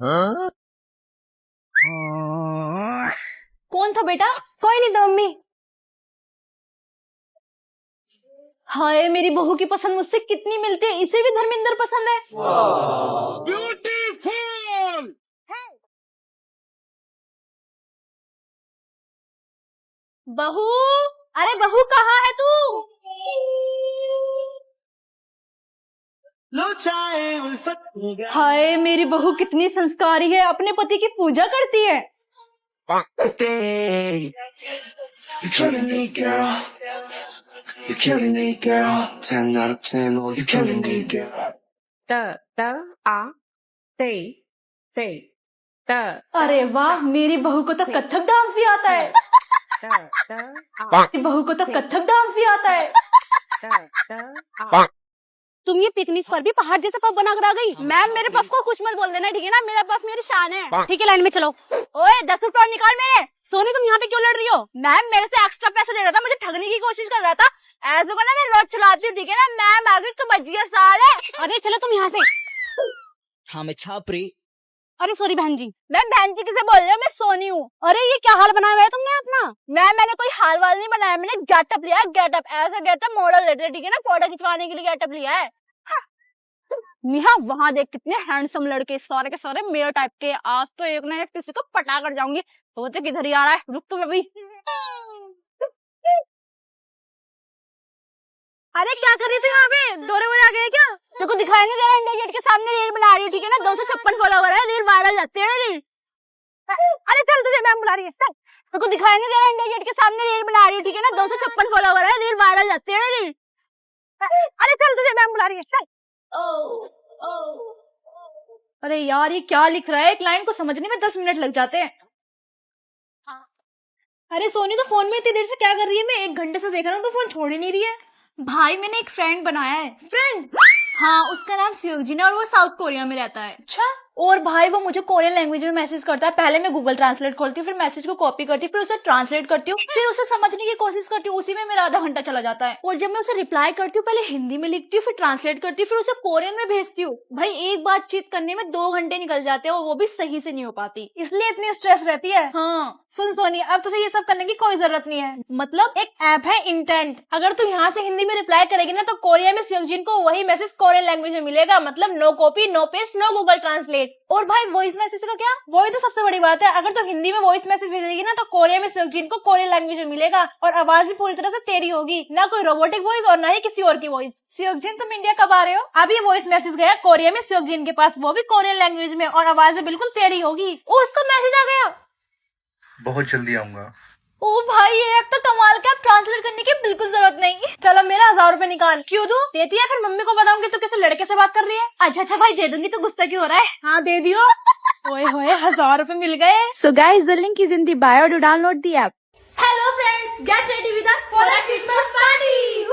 हाँ? कौन था बेटा? कोई नहीं था मम्मी। हाय, मेरी बहू की पसंद मुझसे कितनी मिलती है, इसे भी धर्मेंद्र पसंद है। ब्यूटीफुल। बहू, अरे बहू कहाँ है तू? हाय, मेरी बहू कितनी संस्कारी है, अपने पति की पूजा करती है। You're killing me, girl. You're killing me, girl. 10 out of 10. Oh, you're killing me, girl. अरे वाह, मेरी बहू को तो कथक डांस भी आता है। मेरी बहू को तो कथक डांस भी आता है। तुम ये पिकनिक पर भी पहाड़ जैसा पफ बना कर आ गई। मैम, मेरे पफ को कुछ मत बोल देना, ठीक है ना? मेरा पफ मेरी शान है। ठीक है, लाइन में चलो। ओए, 10 रुपए और निकाल मेरे। सोनी, तुम यहाँ पे क्यों लड़ रही हो? मैम, मेरे से एक्स्ट्रा पैसे ले रहा था, मुझे ठगने की कोशिश कर रहा था। ऐसे को ना मैं रोज चलाती हूँ, ठीक है ना? मैम आ गई तो बच गया साले। अरे चलो तुम यहाँ से। हाँ मैं छापरी। अरे सॉरी बहन जी। मैम, बहन जी किसे बोल रहे हो? मैं सोनी हूँ। अरे ये क्या हाल बनाया हुआ है तुमने अपना? मैम, मैंने कोई हाल वाल नहीं बनाया, मैंने गेटअप लिया है। गेटअप ऐसा गेटअप मॉडल लेते हैं, ठीक है ना? फोटो खिंचवाने के लिए गेटअप लिया है। निहा, वहाँ देख कितने हैंडसम लड़के, सारे के सारे मेरे टाइप के। आज तो एक ना एक किसी को पटा कर जाऊंगी। तो किधर ही आ रहा है, रुक तो अभी। अरे क्या कर रही थी यहाँ पे? दौरे वोरे आ गए क्या? तेरे को दिखाई नहीं दे रहा? इंडिया गेट के सामने रील बना रही हूँ, ठीक है ना? 256 फॉलोवर है, रील वायरल जाती है रील। अरे चल, तुझे मैम बुला रही है, चल। तेरे को दिखाई नहीं दे रहा? इंडिया गेट के सामने रील बना रही हूँ, ठीक है ना? 256 फॉलोवर है, रील वायरल जाती है रील। अरे चल, तुझे मैम बुला रही है, चल। अरे यार, ये क्या लिख रहा है? एक लाइन को समझने में 10 मिनट लग जाते हैं। अरे सोनी, तो फोन में इतनी देर से क्या कर रही है? मैं 1 घंटे से देख रहा हूँ तो फोन छोड़ ही नहीं रही है। भाई, मैंने एक फ्रेंड बनाया है। फ्रेंड? हाँ, उसका नाम सुयोगजिन है और वो साउथ कोरिया में रहता है। अच्छा। और भाई, वो मुझे कोरियन लैंग्वेज में मैसेज करता है। पहले मैं गूगल ट्रांसलेट खोलती हूँ, फिर मैसेज को कॉपी करती हूँ, फिर उसे ट्रांसलेट करती हूँ, फिर उसे समझने की कोशिश करती हूँ। उसी में मेरा आधा घंटा चला जाता है। और जब मैं उसे रिप्लाई करती हूँ, पहले हिंदी में लिखती हूँ, फिर ट्रांसलेट करती हूँ, फिर उसे कोरियन में भेजती हूँ। भाई, एक बातचीत करने में 2 घंटे निकल जाते हैं और वो भी सही से नहीं हो पाती, इसलिए इतनी स्ट्रेस रहती है। हाँ सुन सोनी, अब तुझे ये सब करने की कोई जरूरत नहीं है। मतलब एक ऐप है इंटेंट, अगर तू यहाँ से हिंदी में रिप्लाई करेगी ना तो कोरिया में सुयोगजिन को वही मैसेज कोरियन लैंग्वेज में मिलेगा। मतलब no copy, no paste, no Google translate. और भाई, वॉइस मैसेज का क्या? वही तो सबसे बड़ी बात है। अगर तो हिंदी में वॉइस मैसेज भेजेगी ना तो कोरिया में सुयोगजिन को कोरियन लैंग्वेज में मिलेगा और आवाज भी पूरी तरह से तेरी होगी, ना कोई रोबोटिक वॉइस और ना ही किसी और की वॉइस। सुयोगजिन, तुम इंडिया कब आ रहे हो? अब ये वॉइस मैसेज गया कोरिया में सुयोगजिन के पास, वो भी कोरियन लैंग्वेज में, और आवाज बिल्कुल तेरी होगी। ओ, उसका मैसेज आ गया। बहुत जल्दी आऊंगा। ओ भाई, ये ऐप तो कमाल का, ट्रांसलेट करने की बिल्कुल जरूरत नहीं। चलो मेरा 1000 रुपए निकाल। क्यों दूं? देती है, फिर मम्मी को बताऊंगी तू किसी लड़के से बात कर रही है। अच्छा भाई, दे दूंगी। तो गुस्सा क्यों हो रहा है? हाँ दे दियो। ओए होए, 1000 रुपए मिल गए। So guys, the link is in the bio to download the app. Hello friends, get ready with us for a Christmas party.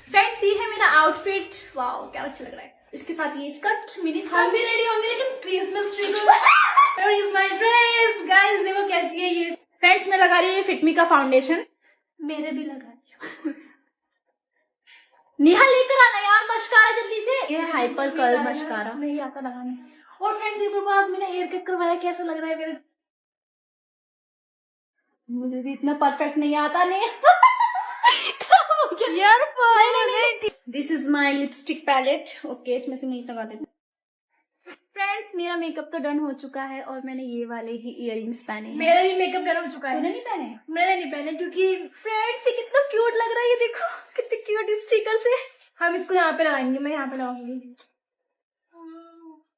Friends, ये है मेरा आउटफिट। वाओ, क्या अच्छा लग रहा है। इसके साथ ये स्कर्ट, मिनी स्कर्ट। हम भी रेडी होंगे लेकिन क्रिसमस ट्री को। Where is my dress? Guys देखो कैसी है ये। फ्रेंड्स, मैं लगा रही हूँ फिटमी का फाउंडेशन। मेरे भी लगा रही हूँ। नेहा, लेकर आना यार मस्कारा जल्दी से। ये हाइपर कर्ल मस्कारा नहीं आता लगाने। और फ्रेंड्स, एक बार मैंने हेयर कट करवाया, कैसा लग रहा है मेरा? मुझे भी इतना परफेक्ट नहीं आता नहीं। यार नहीं। This is my lipstick palette. Okay, इसमें से नहीं लगा देते। फ्रेंड्स, मेरा मेकअप तो डन हो चुका है और मैंने ये वाले ही इयररिंग्स पहने हैं। मेरा भी मेकअप डन हो चुका है। नहीं पहने? मैंने नहीं पहने क्योंकि फ्रेंड्स, ये कितना क्यूट लग रहा है। ये देखो कितने क्यूट स्टिकर से। हम इसको यहाँ पे लगाएंगे, मैं यहाँ पे लगाऊंगी।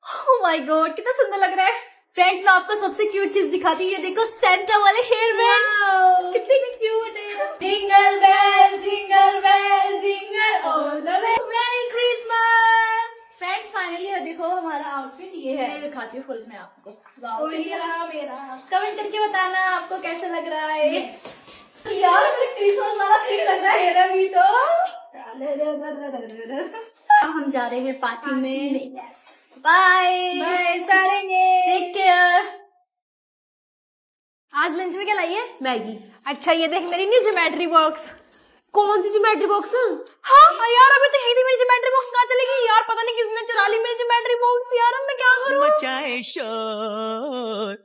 ओह माय गॉड, कितना सुंदर लग रहा है। फ्रेंड्स, मैं आपको सबसे क्यूट चीज दिखाती हूँ। ये देखो, सेंटा वाले हेयर बैंड, कितने क्यूट है। Jingle bell jingle bell jingle all the way, merry Christmas. Friends, finally देखो हमारा आउटफिट ये है। मैं दिखाती हूँ फुल में आपको। मेरा कमेंट करके बताना आपको कैसा लग रहा है। यार, मेरा क्रिसमस वाला थीम लग रहा है। मेरा भी तो। अब हम जा रहे हैं पार्टी में। बाय बाय, करेंगे। Take care. आज लंच में क्या लाई है? मैगी। अच्छा, ये देख मेरी न्यू ज्योमेट्री बॉक्स। कौन सी ज्योमेट्री बॉक्स? हाँ यार, अभी तो यही थी मेरी ज्योमेट्री बॉक्स। कहाँ चली गई यार? पता नहीं किसने चुरा ली मेरी ज्योमेट्री बॉक्स। यार अब मैं क्या करूँ? मचाए शोर।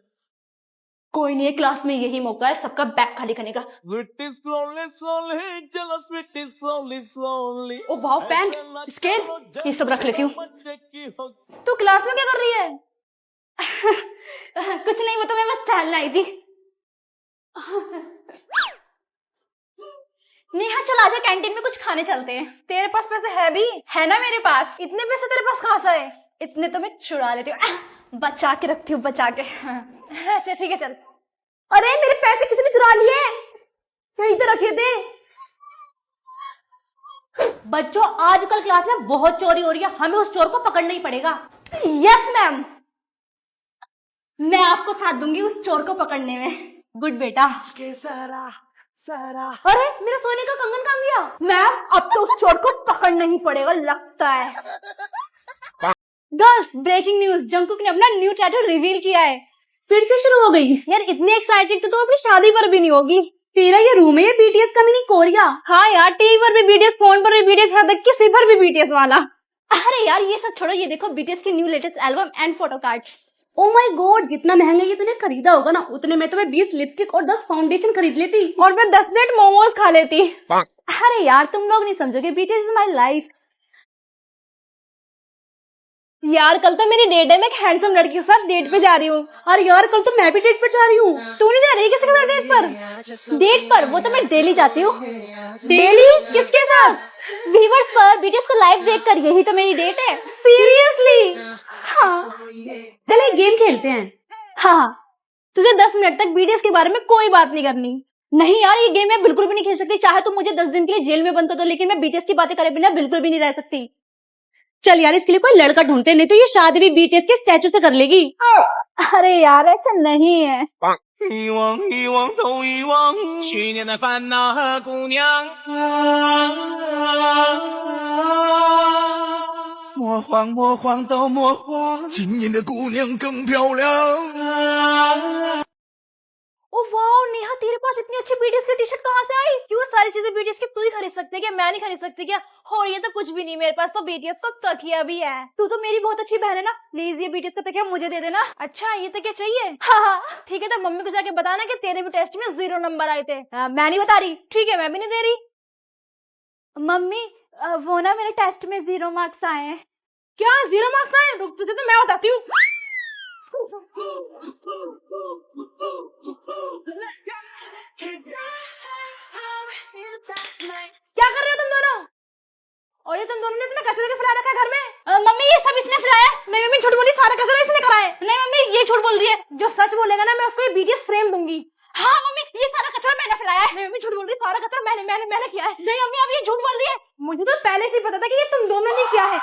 कोई नहीं है, क्लास में यही मौका है सबका बैग खाली करने का। Sweetie slowly slowly चलो sweetie slowly slowly। ओ वाह, पेन, स्केल, ये सब रख लेती हूँ। तू क्लास में क्या कर रही है? कुछ नहीं, वो तो मैं बस टहलने आई थी। नेहा चल आजा, कैंटीन में कुछ खाने चलते हैं। तेरे पास पैसे है भी? है ना मेरे पास। इतने पैसे तेरे पास कहाँ से है? इतने तो मैं चुरा लेती हूँ, बचा के रखती हूँ, बचा के। अच्छा ठीक है चल। अरे मेरे पैसे किसी ने चुरा लिए, यहीं तो रखे थे। बच्चों आजकल क्लास में बहुत चोरी हो रही है, हमें उस चोर को पकड़ना ही पड़ेगा। यस मैम, मैं आपको साथ दूंगी उस चोर को पकड़ने में। गुड बेटा। अरे मेरा सोने का कंगन कहाँ गया? मैम अब तो उस चोर को पकड़ना ही पड़ेगा लगता है। गर्ल्स, ब्रेकिंग न्यूज, जंगकुक ने अपना न्यू टैटू रिवील किया है। फिर से शुरू हो गई यार, इतने एक्साइटेड तो अपनी शादी पर भी नहीं होगी। तेरा ये रूम है, ये बीटीएस का मिनी कोरिया। हाँ यार, टीवी पर भी बीटीएस, फोन पर भी बीटीएस, यहाँ तक कि सिर पर भी बीटीएस वाला। अरे यार ये सब छोड़ो, ये देखो बीटीएस की new latest album and photo card. Oh my God, जितना महंगा ये तूने खरीदा होगा ना, उतने में तो मैं 20 लिपस्टिक और 10 फाउंडेशन खरीद लेती और मैं 10 प्लेट मोमोज खा लेती। अरे यार तुम लोग नहीं समझोगे, बीटीएस इज माय लाइफ। यार कल तो मेरी डेट है, मैं एक हैंडसम लड़की के साथ डेट पे जा रही हूँ। और यार कल तो मैं भी डेट पर जा रही हूँ। तू नहीं जा रही किसी के साथ डेट पर? डेट पर वो तो मैं डेली जाती हूँ। डेली? किसके साथ? व्यूअर्स पर बीटीएस को लाइव देखकर, यही तो मेरी डेट है। सीरियसली? हाँ चल एक गेम खेलते हैं। हाँ, तुझे 10 मिनट तक बीटीएस के बारे में कोई बात नहीं करनी। नहीं यार ये गेम मैं बिल्कुल भी नहीं खेल सकती, चाहे तो मुझे 10 दिन के लिए जेल में बंद कर दो, लेकिन मैं बीटीएस की बातें करे बिना बिल्कुल भी नहीं रह सकती। चल यार इसके लिए कोई लड़का ढूंढते, नहीं तो ये शादी भी बीटीएस के स्टैचू से कर लेगी। अरे यार ऐसा नहीं है। 遗忘遗忘都遗忘，去年的烦恼和姑娘。魔幻魔幻都魔幻，今年的姑娘更漂亮。 ओ वाओ नेहा, तेरे पास इतनी अच्छी बीटीएस की टी शर्ट कहाँ से आई? क्यों सारी चीजें बीटीएस की तू ही खरीद सकती है क्या? मैं नहीं खरीद सकती क्या? और ये तो कुछ भी नहीं, मेरे पास तो बीटीएस का तकिया भी है। तू तो मेरी बहुत अच्छी बहन है ना, प्लीज ये बीटीएस का तकिया मुझे दे देना। अच्छा ये तकिया चाहिए? हाँ हाँ ठीक है, तो मम्मी को जाके बताना कि तेरे भी टेस्ट में 0 नंबर आए थे। मैं नहीं बता रही। ठीक है मैं भी नहीं दे रही। मम्मी वो ना मेरे टेस्ट में 0 मार्क्स आए हैं। क्या 0 मार्क्स आए? रुक तुझे तो मैं बताती हूँ। क्या कर रहे हो तुम दोनों? और ये तुम दोनों ने इतना कचरा क्यों फैला रखा है घर में? मम्मी ये सब इसने फैलाया। नहीं मम्मी झूठ बोली, सारा कचरा इसने करा है। नहीं मम्मी ये झूठ बोल रही है, जो सच बोलेगा ना मैं उसको ये बीटीएस फ्रेम दूंगी। हाँ मम्मी ये सारा कचरा मैंने फैलाया है। नहीं मम्मी झूठ बोल रही, सारा कचरा मैंने किया है। नहीं मम्मी अब ये झूठ बोल रही है। मुझे तो पहले से ही पता था कि ये तुम दोनों ने किया है।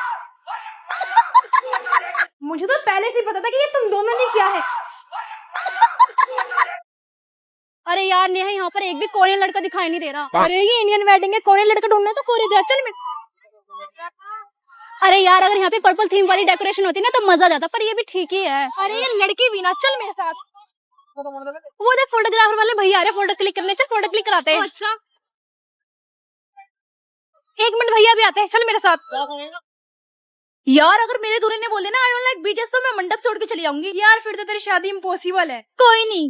मुझे तो पहले से ही पता था कि ये तुम दोनों ने किया है। अरे यार नेहा यहाँ पर एक भी कोरियन लड़का दिखाई नहीं दे रहा। अरे ये इंडियन वेडिंग है, कोरियन लड़का ढूंढना है तो कोरिया चल मैं। अरे यार अगर यहाँ पे पर्पल थीम वाली डेकोरेशन होती ना तो मजा आ जाता, पर ये भी ठीक ही है। अरे ये लड़की भी ना, चल मेरे साथ। वो देख फोटोग्राफर वाले भैया आ रहे, फोटो क्लिक करने, चल फोटो क्लिक कराते हैं। अच्छा 1 मिनट भैया भी आते हैं, चल मेरे साथ। यार अगर मेरे दूल्हे ने बोल देना आई डोंट लाइक बीटीएस तो मैं मंडप से उड़ के चली जाऊंगी। यार फिर तो तेरी शादी इम्पॉसिबल है। कोई नहीं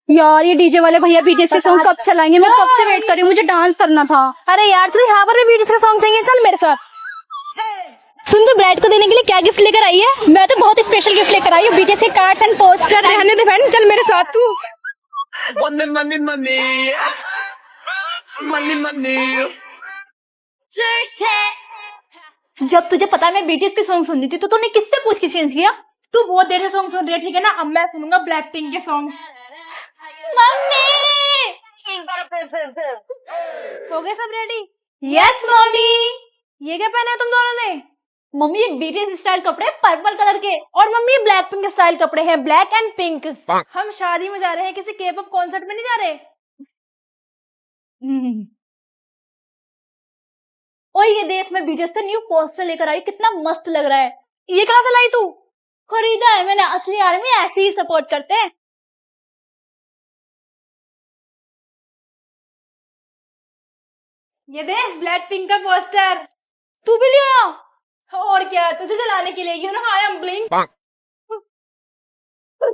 यार, ये डीजे वाले भैया बीटीएस के सॉन्ग कब चलाएंगे? मैं कब से वेट कर रही हूँ, मुझे डांस करना था। अरे यार तुझे यहाँ पर भी बीटीएस के सॉन्ग चाहिए, चल मेरे साथ। सुन तू ब्राइड को देने के लिए क्या गिफ्ट लेकर आई है? मैं तो बहुत स्पेशल गिफ्ट लेकर आई हूँ, बीटीएस के कार्ड्स एंड पोस्टर। रहने दे बहन, चल मेरे साथ तू। Money, money, money. Money, money. जब तुझे पता है मैं बीटीएस के सॉन्ग सुनती थी तो तूने किससे पूछ के चेंज किया? तू बहुत देर से सॉन्ग सुन रही है, ठीक है ना? अब मैं सुनूंगा ब्लैक पिंक के सॉन्ग। मम्मी हो गए सब रेडी? Yes mummy. ये क्या पहना है तुम दोनों ने? मम्मी ये बीटीएस स्टाइल कपड़े पर्पल कलर के, और मम्मी ये ब्लैक पिंक स्टाइल कपड़े हैं, ब्लैक एंड पिंक। हम शादी में जा रहे हैं, किसी के-पॉप कॉन्सर्ट में नहीं जा रहे। और ये देख मैं बीटीएस का न्यू पोस्टर लेकर आई, कितना मस्त लग रहा है। ये कहाँ से लाई तू? खरीदा है मैंने, असली आर्मी ऐसे ही सपोर्ट करते हैं। ये देख ब्लैक पिंक का पोस्टर, तू भी लिया? और क्या, तुझे जलाने के लिए, you know I am blink.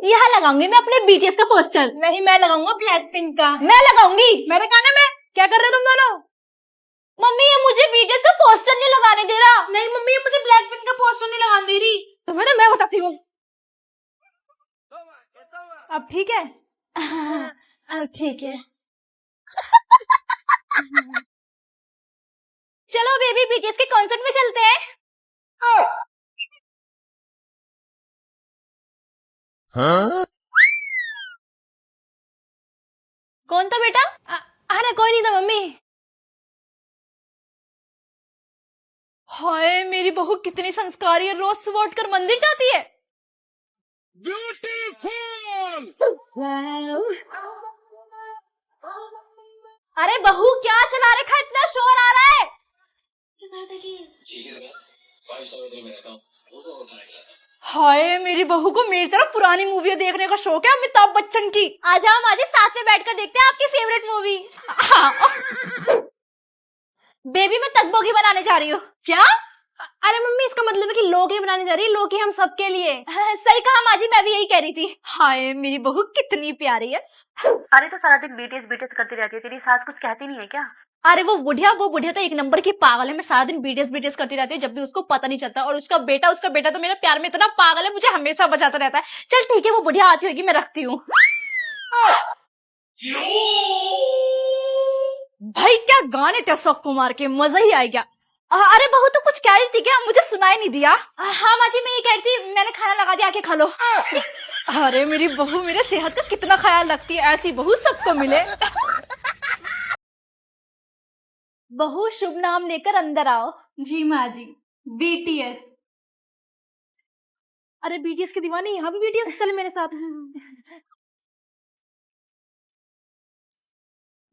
यहाँ लगाऊंगी मैं अपने बीटीएस का पोस्टर। नहीं, मैं लगाऊंगा ब्लैक पिंक का। मैं लगाऊंगी। मेरे कहने में क्या कर रहे हो तुम दोनों? मम्मी ये मुझे बीटीएस का पोस्टर नहीं लगाने दे रहा। नहीं मम्मी, ये मुझे ब्लैक पिंक का पोस्टर नहीं लगाने दे रही। तुम्हें ना मैं बताती हूँ। अब ठीक है? अब ठीक है। चलो बेबी, बीटीएस के कॉन्सर्ट में चलते हैं। कौन था बेटा? अरे कोई नहीं था मम्मी। हाय मेरी बहू कितनी संस्कारी है, रोज सुबह उठकर मंदिर जाती है। अरे बहू क्या चला रखा, इतना शोर आ रहा है। हाय मेरी बहू को मेरी तरह पुरानी मूवी देखने का शौक है, अमिताभ बच्चन की। आज हम आज साथ में बैठकर देखते हैं आपकी फेवरेट मूवी। बेबी मैं तकबोगी बनाने जा रही हूँ। क्या? अरे मम्मी इसका मतलब है कि लोकी बनाने जा रही है, लोकी हम सबके लिए। सही कहा माजी, मैं भी यही कह रही थी। हाय मेरी बहू कितनी प्यारी है। अरे तो सारा दिन बीटीएस बीटीएस करती रहती है, तेरी सास कुछ कहती नहीं है क्या? अरे वो बुढ़िया तो एक नंबर की पागल है। मैं सारा दिन बीटीएस बीटीएस करती रहती हूँ, जब भी उसको पता नहीं चलता। और उसका बेटा तो मेरे प्यार में इतना पागल है, मुझे हमेशा बचाता रहता है। चल ठीक है, वो बुढ़िया आती होगी, मैं रखती हूँ। भाई क्या गाने थे अशोक कुमार के, मजा ही आ गया। अरे बहू तो कुछ कह रही थी क्या? मुझे सुनाई नहीं दिया। हाँ माजी मैं ये कह रही थी, मैंने खाना लगा दिया, आके खा लो। अरे मेरी बहू मेरे सेहत का कितना ख्याल रखती है, ऐसी बहू सबको मिले। बहू शुभ नाम लेकर अंदर आओ। जी माँ जी। बीटीएस। अरे बीटीएस की दीवानी, यहाँ भी बीटीएस, चल मेरे साथ।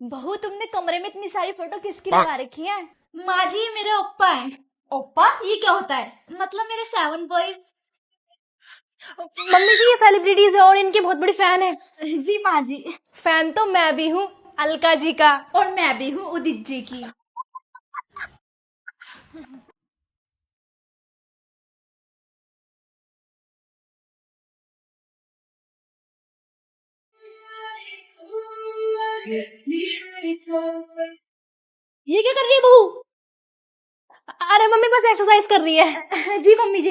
बहू तुमने कमरे में इतनी सारी फोटो किसकी लगा रखी है? माँ जी मेरे ओप्पा है। ओप्पा ये क्या होता है? मतलब मेरे 7 बॉयज। मम्मी जी ये सेलिब्रिटीज है और इनके बहुत बड़ी फैन है। जी माँ जी। फैन तो मैं भी हूँ अलका जी का, और मैं भी हूँ उदित जी की। ये क्या कर रही है बहू? अरे मम्मी बस एक्सरसाइज कर रही है। जी मम्मी जी।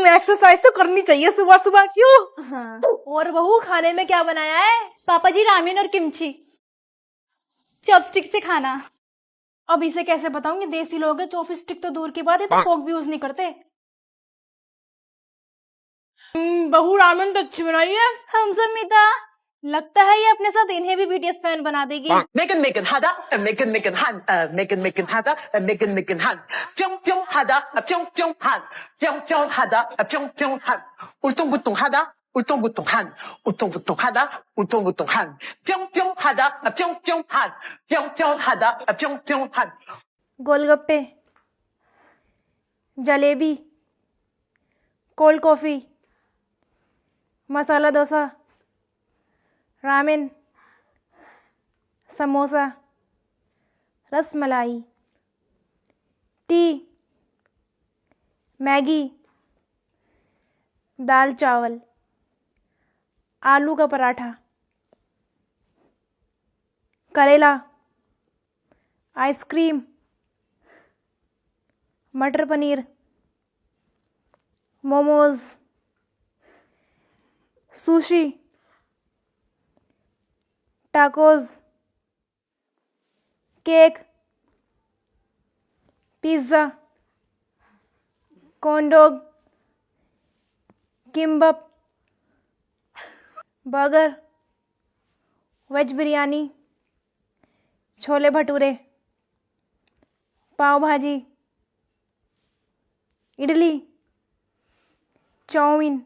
एक्सरसाइज तो करनी चाहिए सुबह सुबह, क्यों? हाँ। और बहू खाने में क्या बनाया है? पापा जी रामेन और किमची। चॉपस्टिक से खाना। अब इसे कैसे बताऊंगी, देसी लोग हैं, चॉपस्टिक तो दूर की बात है, तो फोक भी यूज नहीं करते। बहू रामेन तो अच्छी बनाई है। हम समिता, लगता है ये अपने साथ इन्हें भी बीटीएस फैन बना देगी। Megan hada, Megan han, Megan hada, Megan han, pyong hada, pyong han, pyong hada, pyong han, ultung hada, ultung han, ultung hada, ultung han, pyong hada, pyong han, pyong hada, pyong han. Golgappe, jalebi, cold coffee, masala dosa, ramen, samosa, rasmalai, tea, Maggi, दाल चावल, आलू का पराठा, करेला, ice cream, matar paneer, momos, sushi, tacos, cake, pizza, corn dog, kimbap, burger, veg biryani, chole bhature, pav bhaji, idli, chowmein,